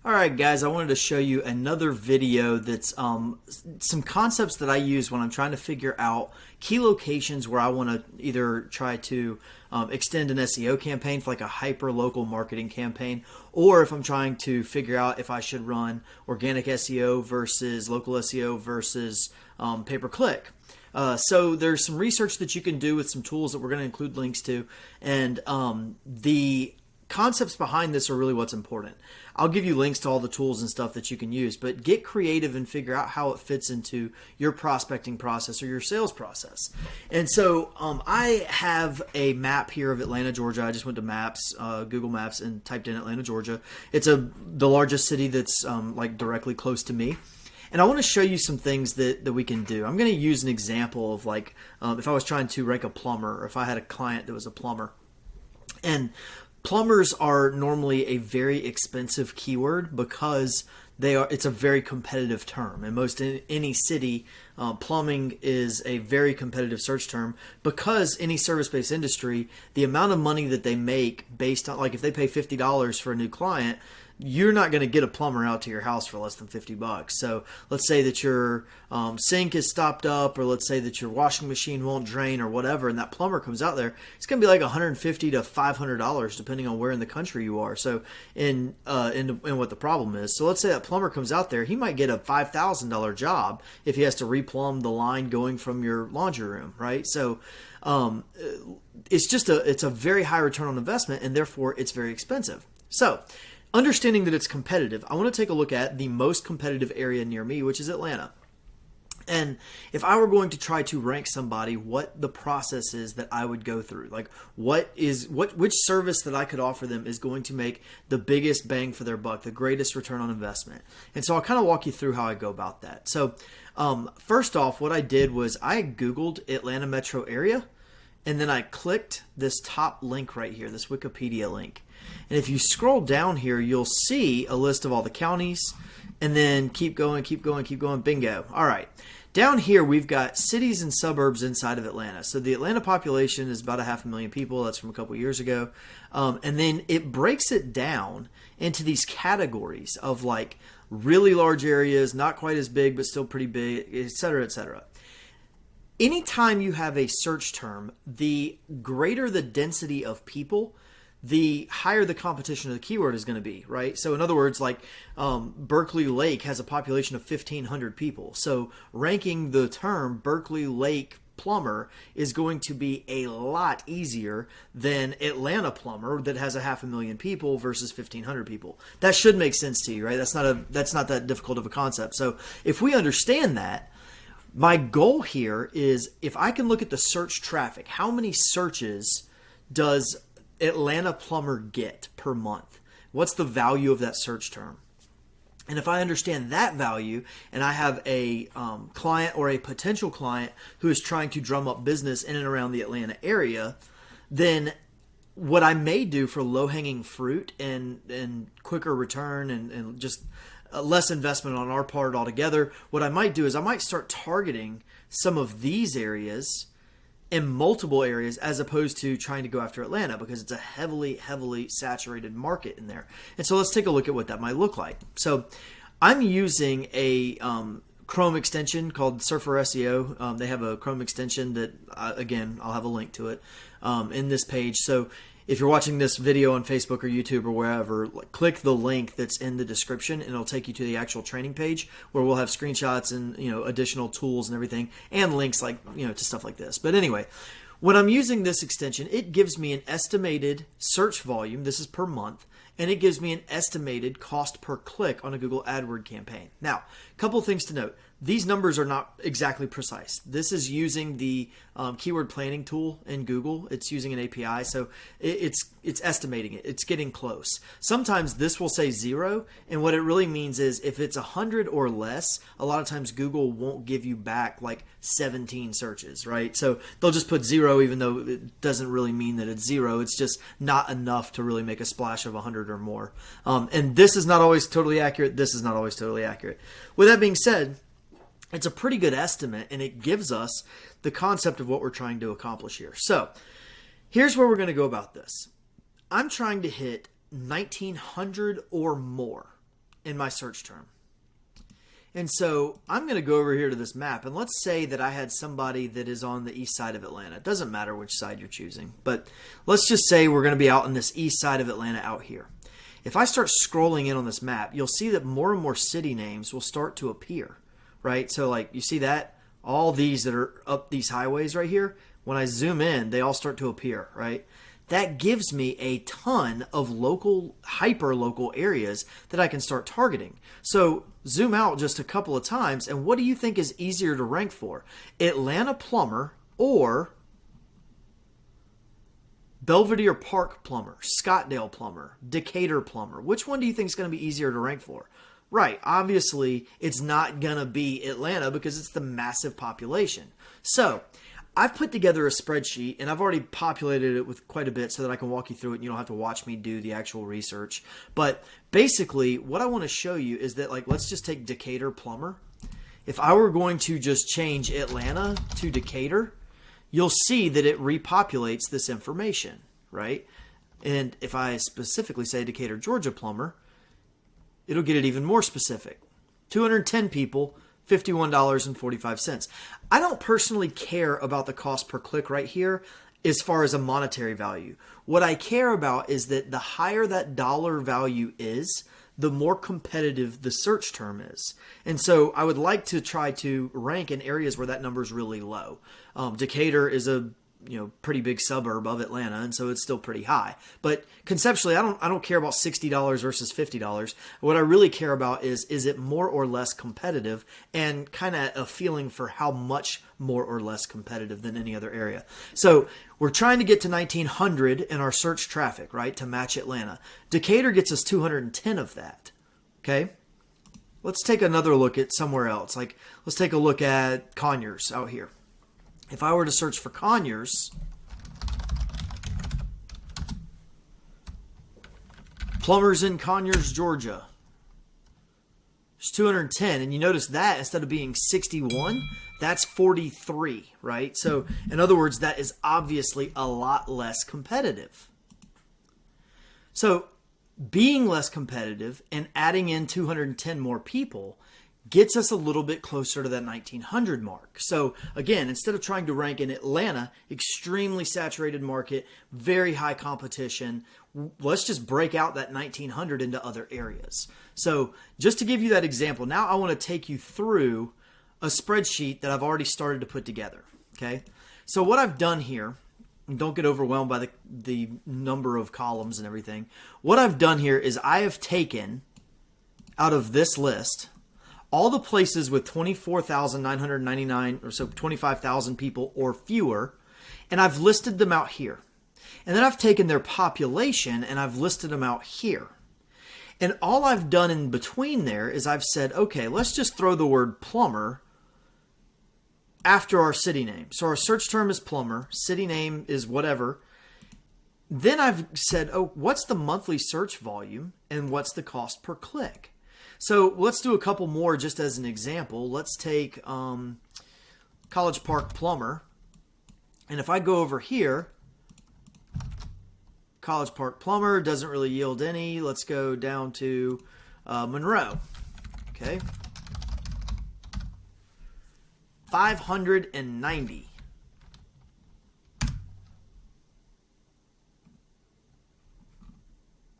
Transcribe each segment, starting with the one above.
All right, guys, I wanted to show you another video that's some concepts that I use when I'm trying to figure out key locations where I want to either try to extend an SEO campaign for like a hyper-local marketing campaign, or if I'm trying to figure out if I should run organic SEO versus local SEO versus pay-per-click. So there's some research that you can do with some tools that we're going to include links to, and the concepts behind this are really what's important. I'll give you links to all the tools and stuff that you can use, but get creative and figure out how it fits into your prospecting process or your sales process. And so I have a map here of Atlanta, Georgia. I just went to Maps, Google Maps, and typed in Atlanta, Georgia. It's the largest city that's like directly close to me. And I want to show you some things that we can do. I'm going to use an example of like if I was trying to rank a plumber, or if I had a client that was a plumber. And plumbers are normally a very expensive keyword because it's a very competitive term. And most in any city, plumbing is a very competitive search term because any service-based industry, the amount of money that they make based on, like if they pay $50 for a new client, you're not going to get a plumber out to your house for less than $50. So let's say that your sink is stopped up, or let's say that your washing machine won't drain or whatever, and that plumber comes out there, it's going to be like $150 to $500 depending on where in the country you are. So in what the problem is. So let's say that plumber comes out there, he might get a $5,000 job if he has to replumb the line going from your laundry room, right? So it's a very high return on investment, and therefore it's very expensive. So understanding that it's competitive, I want to take a look at the most competitive area near me, which is Atlanta. And if I were going to try to rank somebody, what the process is that I would go through, like which service that I could offer them is going to make the biggest bang for their buck, the greatest return on investment. And so I'll kind of walk you through how I go about that. So first off, what I did was I Googled Atlanta metro area, and then I clicked this top link right here, this Wikipedia link. And if you scroll down here, you'll see a list of all the counties, and then keep going, bingo. All right. Down here, we've got cities and suburbs inside of Atlanta. So the Atlanta population is about 500,000 people. That's from a couple years ago. And then it breaks it down into these categories of like really large areas, not quite as big, but still pretty big, et cetera, et cetera. Anytime you have a search term, the greater the density of people, the higher the competition of the keyword is going to be, right? So in other words, like Berkeley Lake has a population of 1,500 people. So ranking the term Berkeley Lake plumber is going to be a lot easier than Atlanta plumber that has 500,000 people versus 1,500 people. That should make sense to you, right? That's not that difficult of a concept. So if we understand that, my goal here is if I can look at the search traffic, how many searches does Atlanta plumber get per month? What's the value of that search term? And if I understand that value, and I have a client or a potential client who is trying to drum up business in and around the Atlanta area, then what I may do for low-hanging fruit and quicker return and just less investment on our part altogether, what I might do is I might start targeting some of these areas in multiple areas as opposed to trying to go after Atlanta because it's a heavily saturated market in there. And so let's take a look at what that might look like. So I'm using a Chrome extension called Surfer SEO. They have a Chrome extension that, again, I'll have a link to it in this page. So if you're watching this video on Facebook or YouTube or wherever, click the link that's in the description, and it'll take you to the actual training page where we'll have screenshots and additional tools and everything, and links like to stuff like this. But anyway, when I'm using this extension, it gives me an estimated search volume. This is per month. And it gives me an estimated cost per click on a Google AdWords campaign. Now, a couple of things to note. These numbers are not exactly precise. This is using the keyword planning tool in Google. It's using an API, so it's estimating it. It's getting close. Sometimes this will say 0, and what it really means is if it's 100 or less, a lot of times Google won't give you back like 17 searches, right? So they'll just put 0 even though it doesn't really mean that it's 0. It's just not enough to really make a splash of 100 or more. And this is not always totally accurate. This is not always totally accurate. With that being said, it's a pretty good estimate, and it gives us the concept of what we're trying to accomplish here. So here's where we're going to go about this. I'm trying to hit 1,900 or more in my search term. And so I'm going to go over here to this map, and let's say that I had somebody that is on the east side of Atlanta. It doesn't matter which side you're choosing, but let's just say we're going to be out on this east side of Atlanta out here. If I start scrolling in on this map, you'll see that more and more city names will start to appear, right? So like you see that, all these that are up these highways right here, when I zoom in, they all start to appear, right? That gives me a ton of local, hyper-local areas that I can start targeting. So zoom out just a couple of times, and what do you think is easier to rank for? Atlanta plumber or Belvedere Park plumber, Scottdale plumber, Decatur plumber? Which one do you think is going to be easier to rank for? Right, obviously it's not going to be Atlanta because it's the massive population. So I've put together a spreadsheet, and I've already populated it with quite a bit so that I can walk you through it and you don't have to watch me do the actual research. But basically what I want to show you is that, like, let's just take Decatur plumber. If I were going to just change Atlanta to Decatur, you'll see that it repopulates this information, right? And if I specifically say Decatur, Georgia plumber, it'll get it even more specific. 210 people, $51.45. I don't personally care about the cost per click right here as far as a monetary value. What I care about is that the higher that dollar value is, the more competitive the search term is. And so I would like to try to rank in areas where that number is really low. Decatur is a pretty big suburb of Atlanta, and so it's still pretty high. But conceptually, I don't care about $60 versus $50. What I really care about is it more or less competitive, and kind of a feeling for how much more or less competitive than any other area. So we're trying to get to 1900 in our search traffic, right, to match Atlanta. Decatur gets us 210 of that. Okay, let's take another look at somewhere else. Like, let's take a look at Conyers out here. If I were to search for Conyers, plumbers in Conyers, Georgia, there's 210. And you notice that instead of being 61, that's 43, right? So in other words, that is obviously a lot less competitive. So being less competitive and adding in 210 more people gets us a little bit closer to that 1900 mark. So again, instead of trying to rank in Atlanta, extremely saturated market, very high competition, let's just break out that 1900 into other areas. So just to give you that example, now I want to take you through a spreadsheet that I've already started to put together. Okay. So what I've done here, and don't get overwhelmed by the number of columns and everything. What I've done here is I have taken out of this list all the places with 24,999 or so, 25,000 people or fewer, and I've listed them out here. And then I've taken their population and I've listed them out here. And all I've done in between there is I've said, okay, let's just throw the word plumber after our city name. So our search term is plumber, city name is whatever. Then I've said, oh, what's the monthly search volume and what's the cost per click? So let's do a couple more just as an example. Let's take College Park plumber. And if I go over here, College Park plumber doesn't really yield any. Let's go down to Monroe. Okay. 590.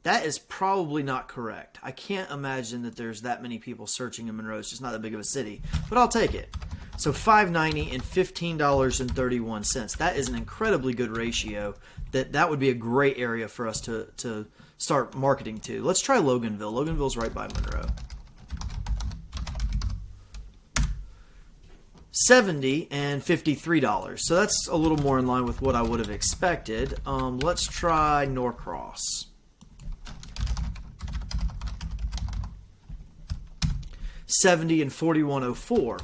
That is probably not correct. I can't imagine that there's that many people searching in Monroe. It's just not that big of a city, but I'll take it. So $5.90 and $15.31. That is an incredibly good ratio. That would be a great area for us to start marketing to. Let's try Loganville. Loganville's right by Monroe. $70 and $53. So that's a little more in line with what I would have expected. Let's try Norcross. $70 and $41.04.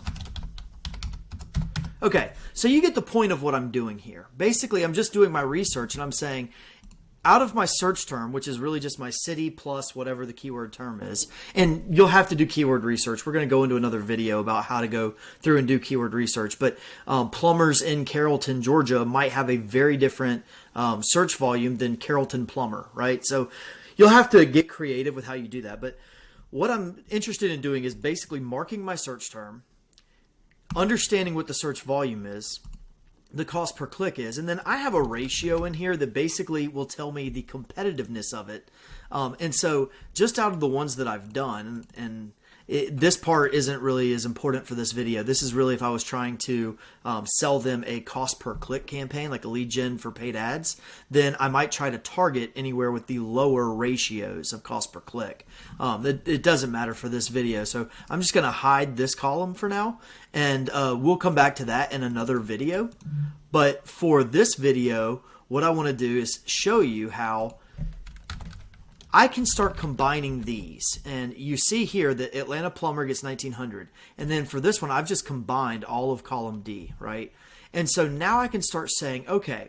Okay, so you get the point of what I'm doing here. Basically, I'm just doing my research and I'm saying, out of my search term, which is really just my city plus whatever the keyword term is, and you'll have to do keyword research. We're going to go into another video about how to go through and do keyword research, but plumbers in Carrollton, Georgia might have a very different search volume than Carrollton plumber, right? So you'll have to get creative with how you do that. But what I'm interested in doing is basically marking my search term, understanding what the search volume is, the cost per click is, and then I have a ratio in here that basically will tell me the competitiveness of it. And so just out of the ones that I've done, and this part isn't really as important for this video. This is really if I was trying to sell them a cost per click campaign, like a lead gen for paid ads, then I might try to target anywhere with the lower ratios of cost per click. It doesn't matter for this video. So I'm just going to hide this column for now, and we'll come back to that in another video. But for this video, what I want to do is show you how I can start combining these. And you see here that Atlanta plumber gets 1900. And then for this one, I've just combined all of column D, right? And so now I can start saying, okay,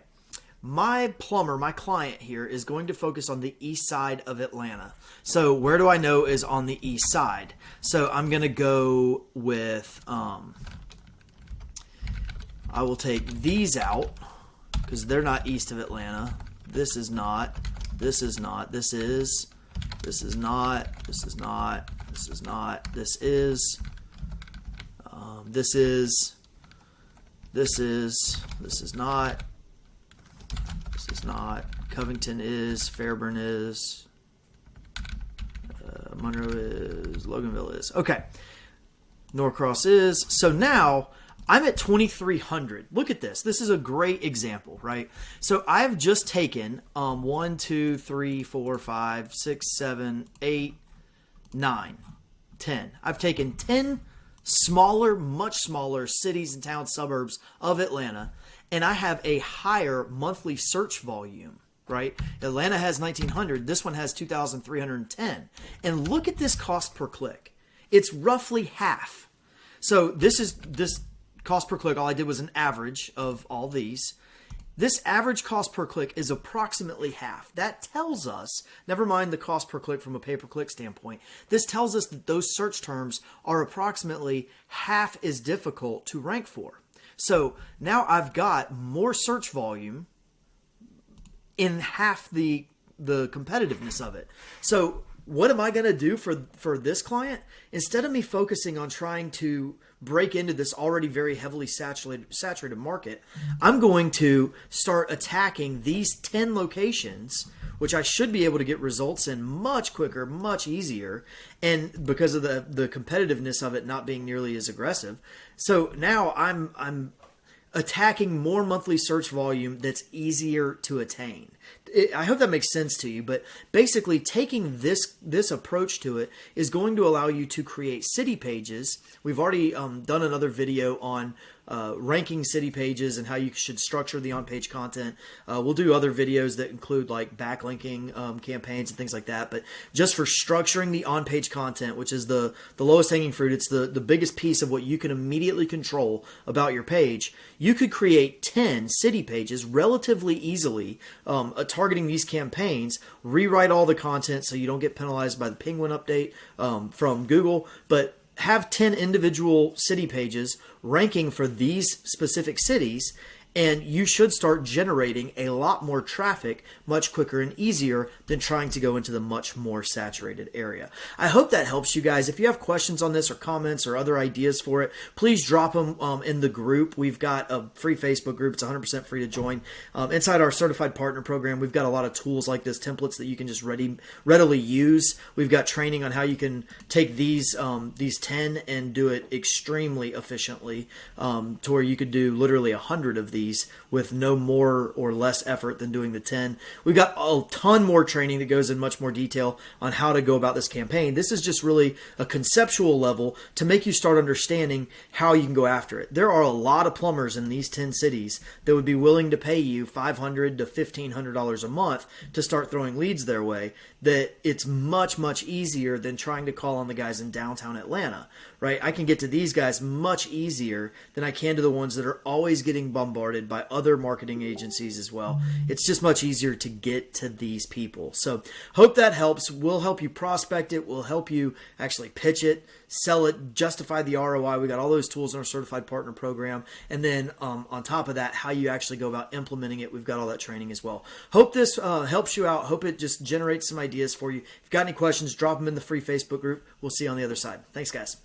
my plumber, my client here is going to focus on the east side of Atlanta. So where do I know is on the east side? So I'm going to go with, I will take these out because they're not east of Atlanta. This is not. This is not, this is, this is not, this is not, this is not, this is, this is, this is, this is not, this is not, Covington is, Fairburn is, Monroe is, Loganville is. Okay, Norcross is. So now I'm at 2,300. Look at this. This is a great example, right? So I've just taken 1, 2, 3, 4, 5, 6, 7, 8, 9, 10. I've taken 10 smaller, much smaller cities and towns, suburbs of Atlanta, and I have a higher monthly search volume, right? Atlanta has 1,900. This one has 2,310. And look at this cost per click. It's roughly half. So this cost per click, all I did was an average of all these. This average cost per click is approximately half. That tells us, never mind the cost per click from a pay-per-click standpoint, this tells us that those search terms are approximately half as difficult to rank for. So now I've got more search volume in half the competitiveness of it. So what am I going to do for this client? Instead of me focusing on trying to break into this already very heavily saturated market, I'm going to start attacking these 10 locations, which I should be able to get results in much quicker, much easier, and because of the competitiveness of it not being nearly as aggressive. So now I'm attacking more monthly search volume that's easier to attain. I hope that makes sense to you, but basically taking this approach to it is going to allow you to create city pages. We've already done another video on ranking city pages and how you should structure the on-page content. We'll do other videos that include like backlinking campaigns and things like that, but just for structuring the on-page content, which is the lowest hanging fruit, it's the biggest piece of what you can immediately control about your page. You could create 10 city pages relatively easily, targeting these campaigns, rewrite all the content so you don't get penalized by the Penguin update from Google, but have 10 individual city pages ranking for these specific cities, and you should start generating a lot more traffic much quicker and easier than trying to go into the much more saturated area. I hope that helps you guys. If you have questions on this or comments or other ideas for it, please drop them in the group. We've got a free Facebook group. It's 100% free to join. Inside our certified partner program, we've got a lot of tools like this, templates that you can just readily use. We've got training on how you can take these 10 and do it extremely efficiently, to where you could do literally 100 of these with no more or less effort than doing the 10. We've got a ton more training that goes in much more detail on how to go about this campaign. This is just really a conceptual level to make you start understanding how you can go after it. There are a lot of plumbers in these 10 cities that would be willing to pay you $500 to $1,500 a month to start throwing leads their way, that it's much, much easier than trying to call on the guys in downtown Atlanta, right? I can get to these guys much easier than I can to the ones that are always getting bombarded by other marketing agencies as well. It's just much easier to get to these people. So hope that helps. We'll help you prospect it. We'll help you actually pitch it, sell it, justify the ROI. We got all those tools in our certified partner program. And then on top of that, how you actually go about implementing it. We've got all that training as well. Hope this helps you out. Hope it just generates some ideas ideas for you. If you've got any questions, drop them in the free Facebook group. We'll see you on the other side. Thanks, guys.